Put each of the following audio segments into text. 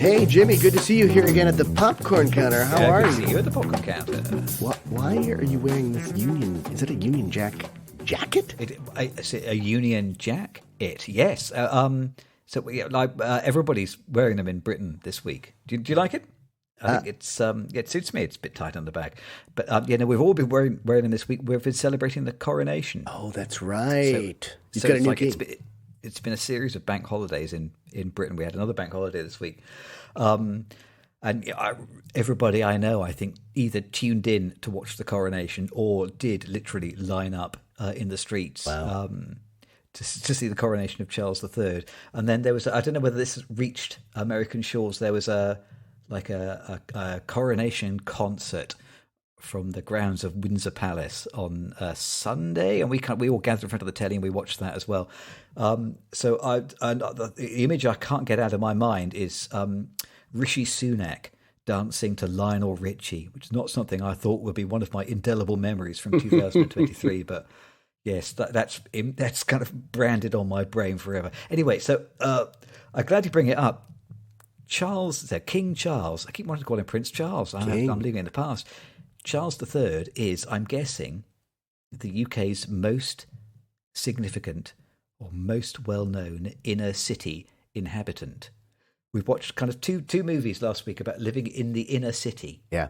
Hey, Jimmy, good to see you here again at the popcorn counter. How are good you? to see you at the popcorn counter. Why are you wearing this Union? Is it a Union Jack jacket? Is it a Union Jack? Yes. Everybody's wearing them in Britain this week. Do you like it? I think it suits me. It's a bit tight on the back, but we've all been wearing them this week. We've been celebrating the coronation. Oh, that's right. So Got a new it's king. it's been a series of bank holidays in Britain. We had another bank holiday this week. Everybody I know, I think, either tuned in to watch the coronation or did literally line up in the streets to see the coronation of Charles III. And then there was, I don't know whether this has reached American shores, there was a coronation concert from the grounds of Windsor Palace on Sunday, and we all gathered in front of the telly and we watched that as well. The image I can't get out of my mind is Rishi Sunak dancing to Lionel Richie, which is not something I thought would be one of my indelible memories from 2023, but yes, that's kind of branded on my brain forever. Anyway, so I'm glad you bring it up. King Charles, I keep wanting to call him Prince Charles. I'm living in the past. Charles III is, I'm guessing, the UK's most significant or most well-known inner city inhabitant. We've watched kind of two movies last week about living in the inner city. Yeah.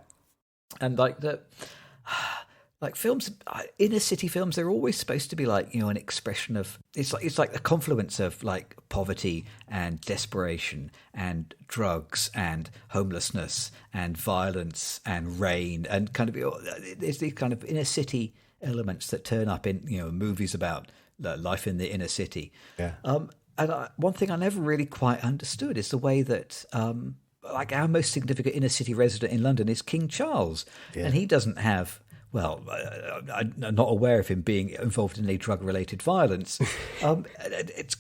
And like films, inner city films, they're always supposed to be like, an expression of, it's like a confluence of like poverty and desperation and drugs and homelessness and violence and rain and kind of, there's these kind of inner city elements that turn up in, movies about life in the inner city. Yeah. One thing I never really quite understood is the way that, like our most significant inner city resident in London is King Charles, and he doesn't have. Well, I'm not aware of him being involved in any drug-related violence. It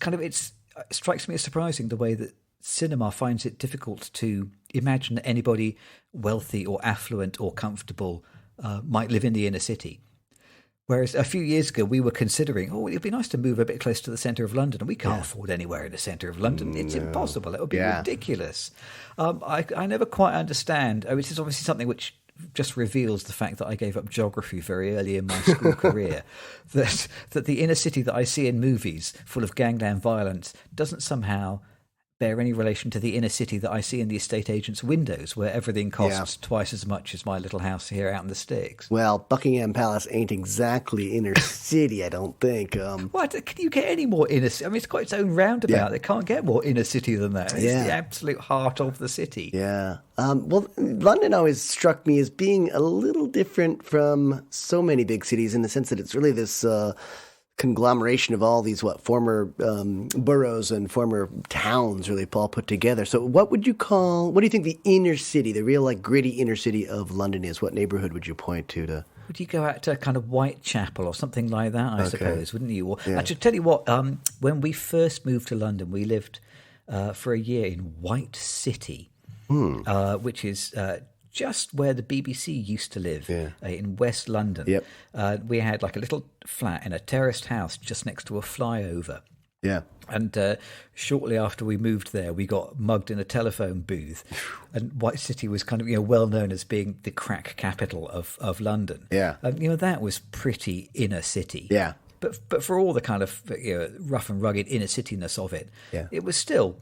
strikes me as surprising the way that cinema finds it difficult to imagine that anybody wealthy or affluent or comfortable might live in the inner city. Whereas a few years ago, we were considering, it'd be nice to move a bit close to the centre of London, and we can't afford anywhere in the centre of London. It's impossible. It would be ridiculous. I never quite understand. This is obviously something which just reveals the fact that I gave up geography very early in my school career, that the inner city that I see in movies full of gangland violence doesn't somehow bear any relation to the inner city that I see in the estate agent's windows, where everything costs twice as much as my little house here out in the sticks. Well, Buckingham Palace ain't exactly inner city, I don't think. What? Can you get any more inner city? I mean, it's got its own roundabout. It can't get more inner city than that. It's the absolute heart of the city. Yeah. Well, London always struck me as being a little different from so many big cities in the sense that it's really this conglomeration of all these former boroughs and former towns really all put together. So what do you think the inner city, the real like gritty inner city of London is? What neighborhood would you point to? Would you go out to kind of Whitechapel or something like that, I suppose, wouldn't you? I should tell you what, when we first moved to London, we lived for a year in White City, which is just where the BBC used to live in West London. Yep. We had like a little flat in a terraced house just next to a flyover. Yeah. And shortly after we moved there, we got mugged in a telephone booth. And White City was kind of well known as being the crack capital of London. Yeah. That was pretty inner city. Yeah. But for all the kind of rough and rugged inner cityness of it, it was still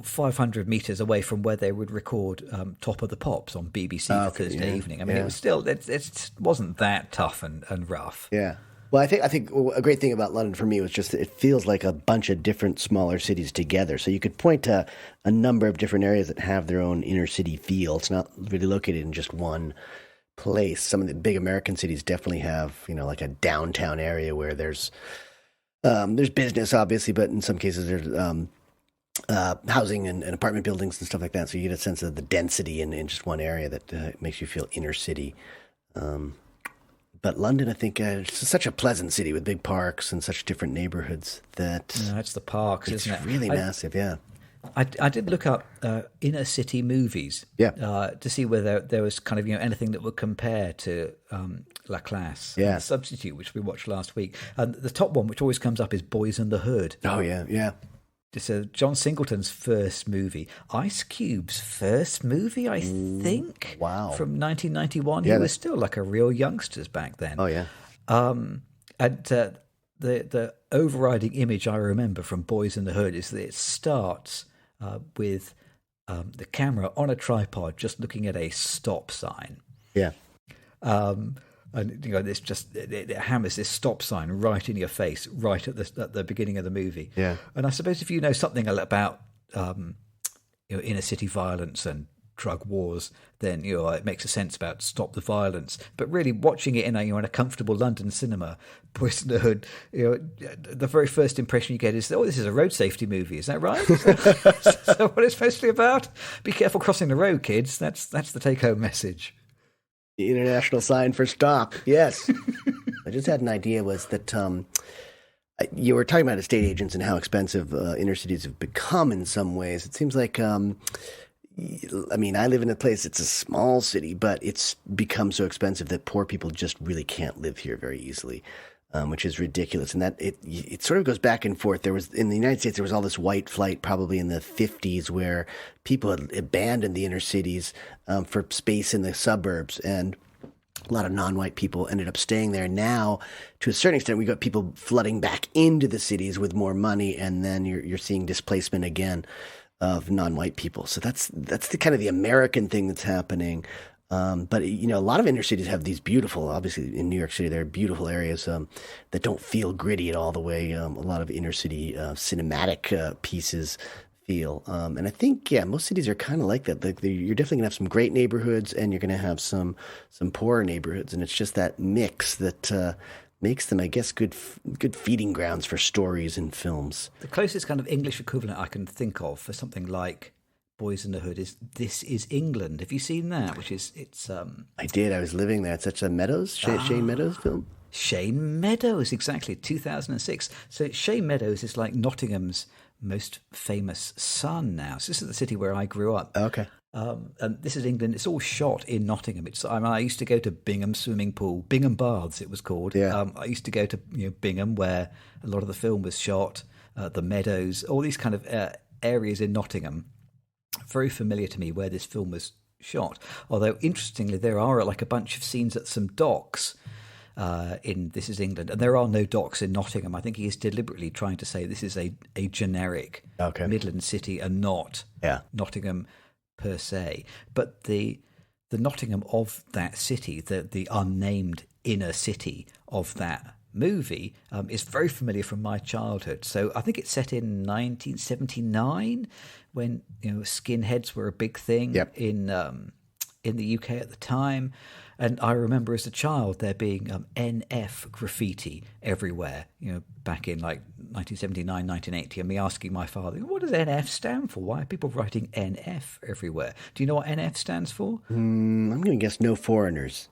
500 metres away from where they would record Top of the Pops on BBC for Thursday evening. I mean, it was still it wasn't that tough and rough. Yeah. Well, I think a great thing about London for me was just that it feels like a bunch of different smaller cities together. So you could point to a number of different areas that have their own inner city feel. It's not really located in just one place. Some of the big American cities definitely have, like a downtown area where there's business, obviously, but in some cases there's housing and apartment buildings and stuff like that. So you get a sense of the density in just one area that makes you feel inner city. But London, I think, it's such a pleasant city with big parks and such different neighborhoods that it's the parks, isn't it? It's really massive, yeah. I did look up inner city movies to see whether there was kind of anything that would compare to La Classe, The Substitute, which we watched last week. And the top one, which always comes up, is Boyz N The Hood. Oh, yeah. So John Singleton's first movie, Ice Cube's first movie, I think. Wow. From 1991. Yeah, He was still like a real youngster back then. Oh, yeah. And the overriding image I remember from Boyz N The Hood is that it starts with the camera on a tripod, just looking at a stop sign. Yeah. And this just it hammers this stop sign right in your face, right at the beginning of the movie. Yeah. And I suppose if you know something about inner city violence and drug wars, then it makes a sense about stop the violence. But really, watching it in a comfortable London cinema, Boyz N The Hood, the very first impression you get is, this is a road safety movie. Is that right? Is that what it's supposed to be about? Be careful crossing the road, kids. That's the take home message. The international sign for stop. Yes. I just had an idea was that you were talking about estate agents and how expensive inner cities have become in some ways. It seems like, I live in a place, it's a small city, but it's become so expensive that poor people just really can't live here very easily. Which is ridiculous. And that it sort of goes back and forth. There was, in the United States, there was all this white flight probably in the 50s where people had abandoned the inner cities for space in the suburbs. And a lot of non-white people ended up staying there. Now, to a certain extent, we got people flooding back into the cities with more money. And then you're seeing displacement again of non-white people. So that's the kind of the American thing that's happening. But a lot of inner cities have these beautiful, obviously in New York City, there are beautiful areas that don't feel gritty at all the way a lot of inner city cinematic pieces feel. And I think, most cities are kind of like that. Like you're definitely going to have some great neighborhoods and you're going to have some poorer neighborhoods. And it's just that mix that makes them, I guess, good feeding grounds for stories and films. The closest kind of English equivalent I can think of for something like Boyz N The Hood is This Is England. Have you seen that? I did. I was living there. It's such a Meadows, Shane Meadows film. Shane Meadows, exactly, 2006. So Shane Meadows is like Nottingham's most famous son now. So this is the city where I grew up. Okay. And This Is England. It's all shot in Nottingham. I used to go to Bingham swimming pool, Bingham Baths it was called. Yeah. I used to go to Bingham where a lot of the film was shot, the Meadows, all these kind of areas in Nottingham. Very familiar to me where this film was shot. Although, interestingly, there are like a bunch of scenes at some docks in This Is England, and there are no docks in Nottingham. I think he is deliberately trying to say this is a generic Midland city and not Nottingham per se. But the Nottingham of that city, the unnamed inner city of that movie is very familiar from my childhood. So I think it's set in 1979 when skinheads were a big thing in the UK at the time. And I remember as a child there being NF graffiti everywhere, back in like 1979, 1980, and me asking my father, what does NF stand for? Why are people writing NF everywhere? Do you know what NF stands for? I'm going to guess no foreigners.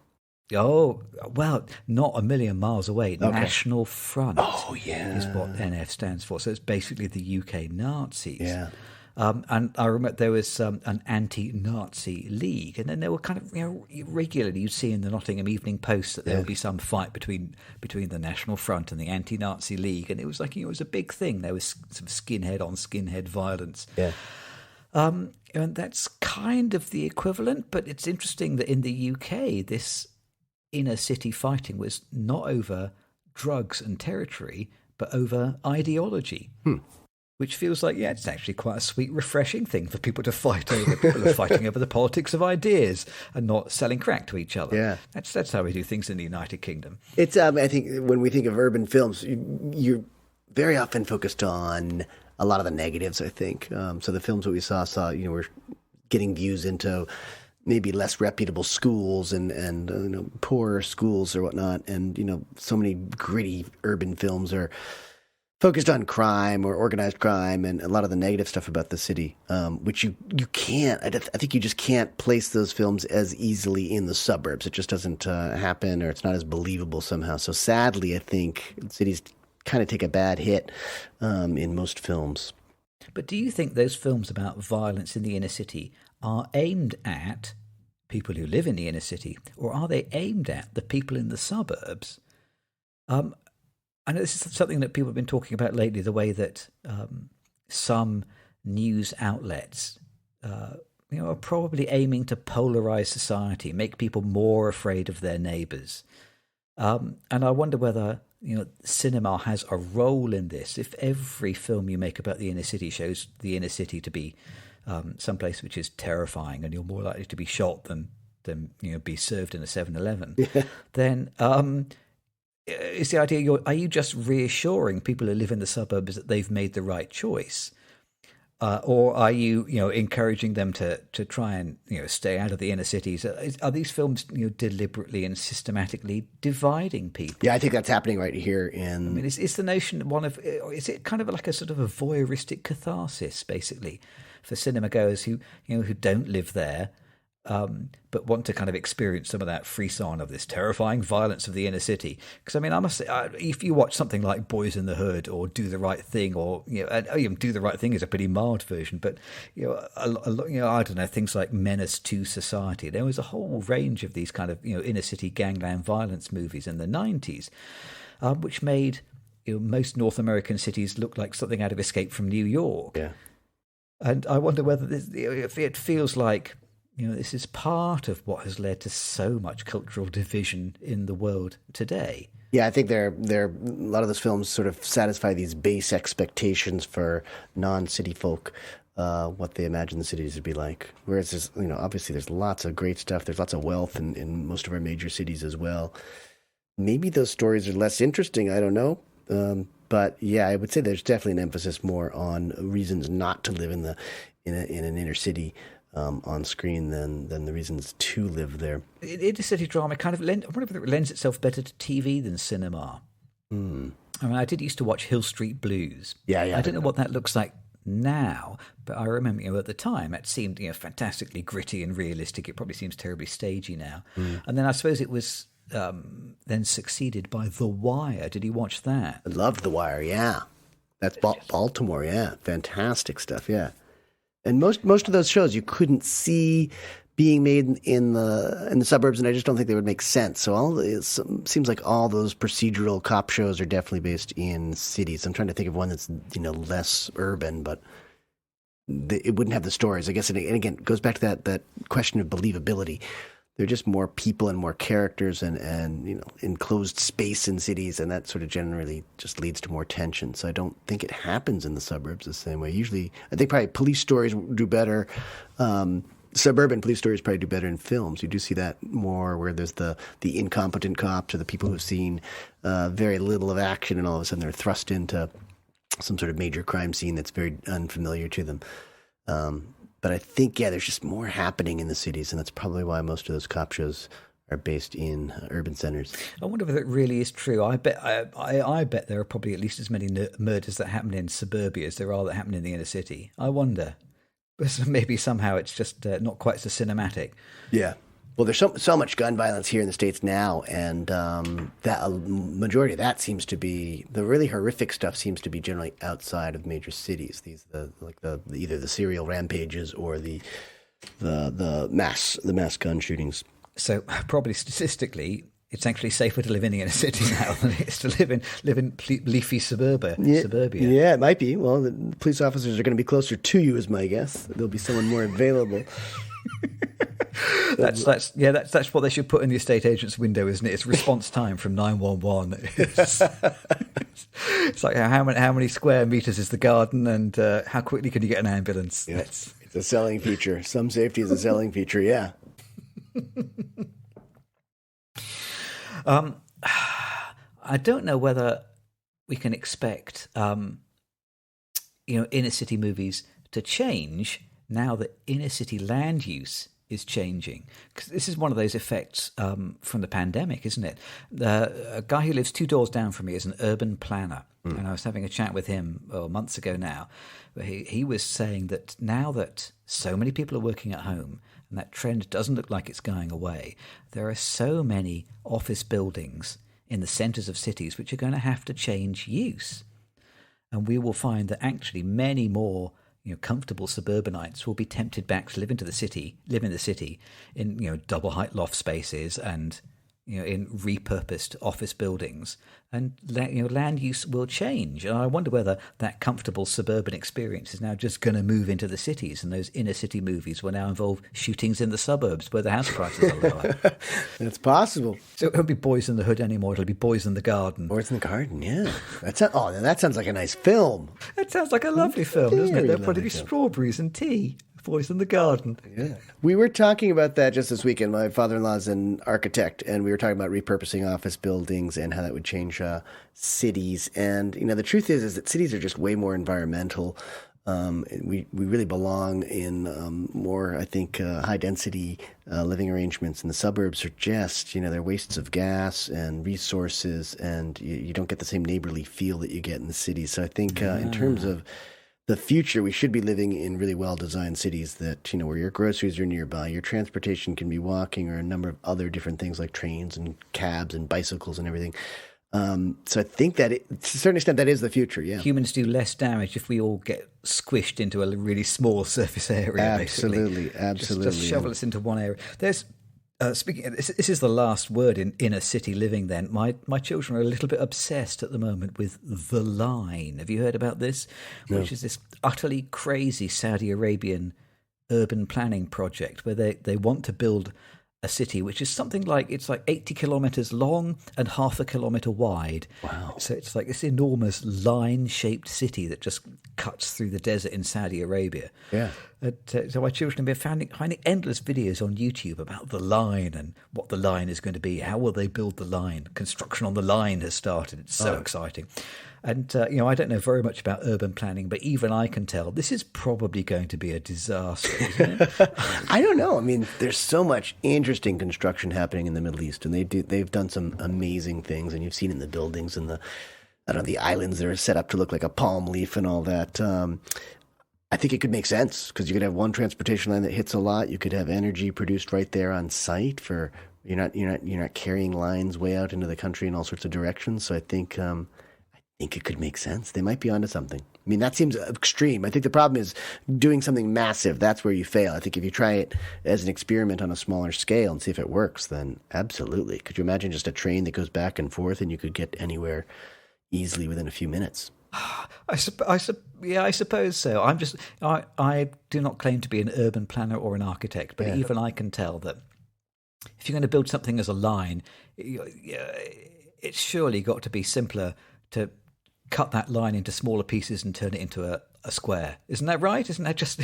Oh, well, not a million miles away. Okay. National Front is what NF stands for. So it's basically the UK Nazis. Yeah. And I remember there was an anti-Nazi league, and then there were kind of regularly you'd see in the Nottingham Evening Post that there would be some fight between the National Front and the anti-Nazi league, and it was like it was a big thing. There was some skinhead on skinhead violence. Yeah. And that's kind of the equivalent, but it's interesting that in the UK this inner city fighting was not over drugs and territory, but over ideology. Which feels like, it's actually quite a sweet, refreshing thing for people to fight over. People are fighting over the politics of ideas and not selling crack to each other. Yeah. That's how we do things in the United Kingdom. It's I think when we think of urban films, you're very often focused on a lot of the negatives, I think. So the films that we saw, we're getting views into maybe less reputable schools and poorer schools or whatnot. And, so many gritty urban films are focused on crime or organized crime and a lot of the negative stuff about the city, which you can't, I think you just can't place those films as easily in the suburbs. It just doesn't happen, or it's not as believable somehow. So sadly, I think cities kind of take a bad hit in most films. But do you think those films about violence in the inner city are aimed at people who live in the inner city, or are they aimed at the people in the suburbs? I know this is something that people have been talking about lately, the way that some news outlets, are probably aiming to polarize society, make people more afraid of their neighbors. And I wonder whether cinema has a role in this. If every film you make about the inner city shows the inner city to be someplace which is terrifying, and you're more likely to be shot than be served in a 7-Eleven, then is the idea, are you just reassuring people who live in the suburbs that they've made the right choice? Or are you, encouraging them to try and, stay out of the inner cities? Are these films, deliberately and systematically dividing people? Yeah, I think that's happening right here in... I mean, is the notion is it kind of like a sort of a voyeuristic catharsis, basically, for cinema goers who don't live there, but want to kind of experience some of that frisson of this terrifying violence of the inner city? Because, I mean, I must say, if you watch something like Boyz N The Hood or Do the Right Thing, or, Do the Right Thing is a pretty mild version, but, I don't know, things like Menace to Society. There was a whole range of these kind of, inner city gangland violence movies in the 90s, which made most North American cities look like something out of Escape from New York. Yeah. And I wonder whether if it feels like... this is part of what has led to so much cultural division in the world today. Yeah, I think a lot of those films sort of satisfy these base expectations for non-city folk, what they imagine the cities to be like. Whereas there's, obviously there's lots of great stuff. There's lots of wealth in most of our major cities as well. Maybe those stories are less interesting. I don't know. But yeah, I would say there's definitely an emphasis more on reasons not to live in an inner city on screen than the reasons to live there. Inner city drama kind of I wonder if it lends itself better to TV than cinema. I mean, I did used to watch Hill Street Blues. Yeah. I don't know what that looks like now, but I remember, at the time it seemed fantastically gritty and realistic. It probably seems terribly stagey now. And then I suppose it was then succeeded by The Wire. Did you watch that? I loved The Wire. Yeah, that's Baltimore. Yeah, fantastic stuff. Yeah. And most of those shows you couldn't see being made in the suburbs, and I just don't think they would make sense. So it seems like all those procedural cop shows are definitely based in cities. I'm trying to think of one that's less urban, but it wouldn't have the stories, I guess. And again, it goes back to that question of believability. They're just more people and more characters and enclosed space in cities, and that sort of generally just leads to more tension. So I don't think it happens in the suburbs the same way. Usually, I think probably police stories do better. Suburban police stories probably do better in films. You do see that more where there's the incompetent cops or the people who've seen very little of action, and all of a sudden they're thrust into some sort of major crime scene that's very unfamiliar to them. But I think, there's just more happening in the cities, and that's probably why most of those cop shows are based in urban centers. I wonder if that really is true. I bet there are probably at least as many murders that happen in suburbia as there are that happen in the inner city. I wonder. But maybe somehow it's just not quite so cinematic. Yeah. Well, there's so much gun violence here in the States now, and that a majority of that seems to be the really horrific stuff. Seems to be generally outside of major cities. Either the serial rampages or the mass gun shootings. So probably statistically, it's actually safer to live in the inner city now than it is to live in leafy suburbia. Yeah, it might be. Well, the police officers are going to be closer to you, is my guess. There'll be someone more available. That's what they should put in the estate agent's window, isn't it? It's response time from 911. It's like how many square meters is the garden, and how quickly can you get an ambulance? Yeah, it's a selling feature. Some safety is a selling feature. Yeah. I don't know whether we can expect inner city movies to change now that inner city land use is changing. Because this is one of those effects from the pandemic, isn't it? A guy who lives 2 doors down from me is an urban planner. And I was having a chat with him months ago now. Where he was saying that now that so many people are working at home and that trend doesn't look like it's going away, there are so many office buildings in the centres of cities which are going to have to change use. And we will find that actually many more comfortable suburbanites will be tempted back to live in the city in double height loft spaces and in repurposed office buildings, and land use will change. And I wonder whether that comfortable suburban experience is now just going to move into the cities, and those inner city movies will now involve shootings in the suburbs where the house prices are lower. It's possible. So it won't be Boyz N The Hood anymore. It'll be Boyz N The Garden. Boyz N The Garden, yeah. That sounds like a nice film. That sounds like a lovely film, doesn't it? There'll probably be strawberries and tea. Boyz N The Garden. Yeah. We were talking about that just this weekend. My father-in-law's an architect, and we were talking about repurposing office buildings and how that would change cities. And, the truth is that cities are just way more environmental. We really belong in more, I think, high-density living arrangements. And the suburbs are just, they're wastes of gas and resources, and you don't get the same neighborly feel that you get in the cities. So I think in terms of the future, we should be living in really well-designed cities that, where your groceries are nearby, your transportation can be walking, or a number of other different things like trains and cabs and bicycles and everything. So I think that to a certain extent, that is the future, yeah. Humans do less damage if we all get squished into a really small surface area, absolutely, basically. Absolutely. Just shovel us into one area. There's... this is the last word in inner city living then. My children are a little bit obsessed at the moment with The Line. Have you heard about this? No. Which is this utterly crazy Saudi Arabian urban planning project where they want to build a city which is something like, it's like 80 kilometers long and half a kilometer wide. Wow. So it's like this enormous line-shaped city that just cuts through the desert in Saudi Arabia. Yeah. So my children have been finding endless videos on YouTube about the line and what the line is going to be. How will they build the line? Construction on the line has started. It's so exciting. And, I don't know very much about urban planning, but even I can tell this is probably going to be a disaster, isn't it? I don't know. I mean, there's so much interesting construction happening in the Middle East, and they've done some amazing things, and you've seen in the buildings and the islands that are set up to look like a palm leaf and all that. I think it could make sense because you could have one transportation line that hits a lot. You could have energy produced right there on site for you're not carrying lines way out into the country in all sorts of directions. So I think it could make sense. They might be onto something. I mean, that seems extreme. I think the problem is doing something massive. That's where you fail. I think if you try it as an experiment on a smaller scale and see if it works, then absolutely. Could you imagine just a train that goes back and forth and you could get anywhere easily within a few minutes? I suppose so. I do not claim to be an urban planner or an architect, but even I can tell that if you're going to build something as a line, it's surely got to be simpler to cut that line into smaller pieces and turn it into a square. Isn't that right? Isn't that just...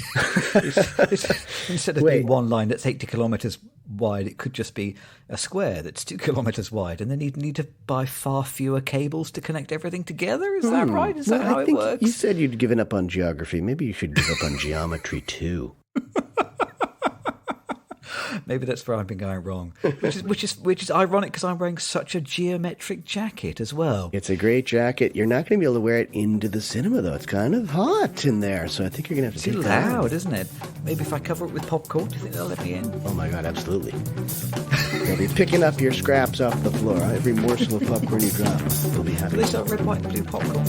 instead of being one line that's 80 kilometres wide, it could just be a square that's 2 kilometres wide, and then you'd need to buy far fewer cables to connect everything together? Is that right? Is that how it works? You said you'd given up on geography. Maybe you should give up on geometry too. Maybe that's where I've been going wrong. Which is ironic because I'm wearing such a geometric jacket as well. It's a great jacket. You're not going to be able to wear it into the cinema though. It's kind of hot in there, so I think you're going to have to take it that loud, out. Isn't it? Maybe if I cover it with popcorn, do you think they'll let me in? Oh my God, absolutely. They'll be picking up your scraps off the floor. Every morsel of popcorn you drop, they'll be happy. Do they sell red, white, and blue popcorn?